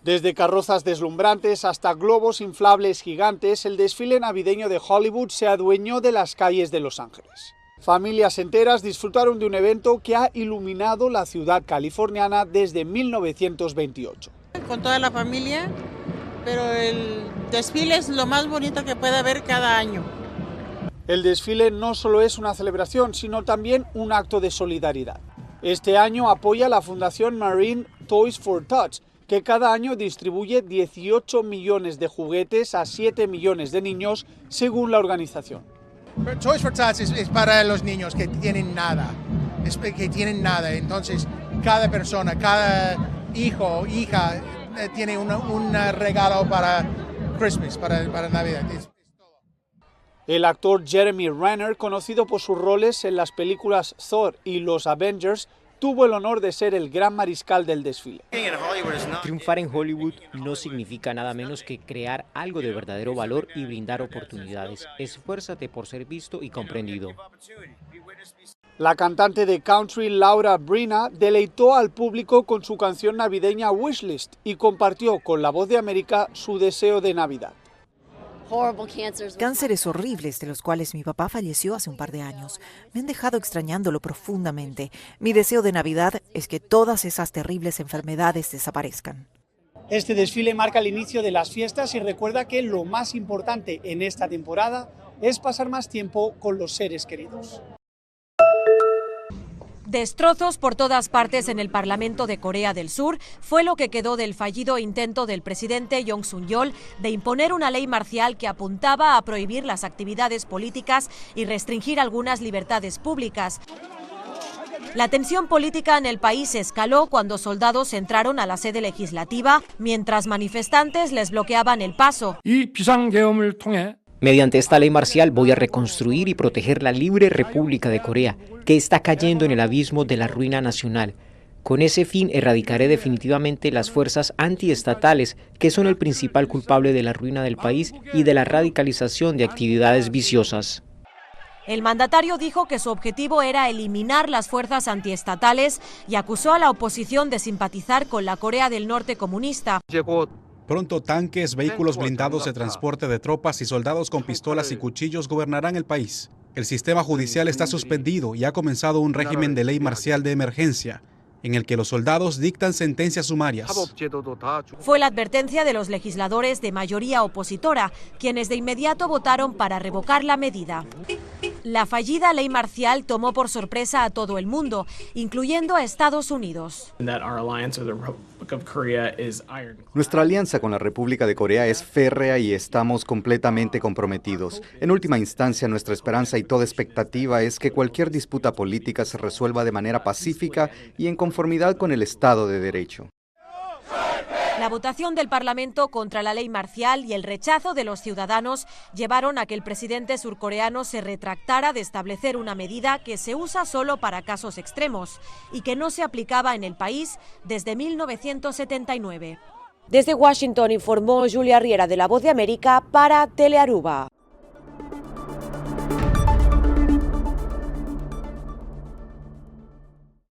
Desde carrozas deslumbrantes hasta globos inflables gigantes, el desfile navideño de Hollywood se adueñó de las calles de Los Ángeles. Familias enteras disfrutaron de un evento que ha iluminado la ciudad californiana desde 1928. Con toda la familia, pero el desfile es lo más bonito que puede haber cada año. El desfile no solo es una celebración, sino también un acto de solidaridad. Este año apoya la Fundación Marine Toys for Tots, que cada año distribuye 18 millones de juguetes a 7 millones de niños, según la organización. Toys for Tots es para los niños que tienen nada, entonces cada persona, cada hijo o hija tiene un regalo para Christmas, para Navidad. El actor Jeremy Renner, conocido por sus roles en las películas Thor y Los Avengers, tuvo el honor de ser el gran mariscal del desfile. Triunfar en Hollywood no significa nada menos que crear algo de verdadero valor y brindar oportunidades. Esfuérzate por ser visto y comprendido. La cantante de country Laura Brina deleitó al público con su canción navideña Wishlist y compartió con La Voz de América su deseo de Navidad. Cánceres horribles de los cuales mi papá falleció hace un par de años me han dejado extrañándolo profundamente. Mi deseo de Navidad es que todas esas terribles enfermedades desaparezcan. Este desfile marca el inicio de las fiestas y recuerda que lo más importante en esta temporada es pasar más tiempo con los seres queridos. Destrozos por todas partes en el Parlamento de Corea del Sur fue lo que quedó del fallido intento del presidente Yoon Suk-yeol de imponer una ley marcial que apuntaba a prohibir las actividades políticas y restringir algunas libertades públicas. La tensión política en el país escaló cuando soldados entraron a la sede legislativa, mientras manifestantes les bloqueaban el paso. Mediante esta ley marcial voy a reconstruir y proteger la libre República de Corea, que está cayendo en el abismo de la ruina nacional. Con ese fin erradicaré definitivamente las fuerzas antiestatales, que son el principal culpable de la ruina del país y de la radicalización de actividades viciosas. El mandatario dijo que su objetivo era eliminar las fuerzas antiestatales y acusó a la oposición de simpatizar con la Corea del Norte comunista. Pronto tanques, vehículos blindados de transporte de tropas y soldados con pistolas y cuchillos gobernarán el país. El sistema judicial está suspendido y ha comenzado un régimen de ley marcial de emergencia, en el que los soldados dictan sentencias sumarias. Fue la advertencia de los legisladores de mayoría opositora, quienes de inmediato votaron para revocar la medida. La fallida ley marcial tomó por sorpresa a todo el mundo, incluyendo a Estados Unidos. Nuestra alianza con la República de Corea es férrea y estamos completamente comprometidos. En última instancia, nuestra esperanza y toda expectativa es que cualquier disputa política se resuelva de manera pacífica y en conformidad con el Estado de Derecho. La votación del Parlamento contra la ley marcial y el rechazo de los ciudadanos llevaron a que el presidente surcoreano se retractara de establecer una medida que se usa solo para casos extremos y que no se aplicaba en el país desde 1979. Desde Washington informó Julia Riera de La Voz de América para Telearuba.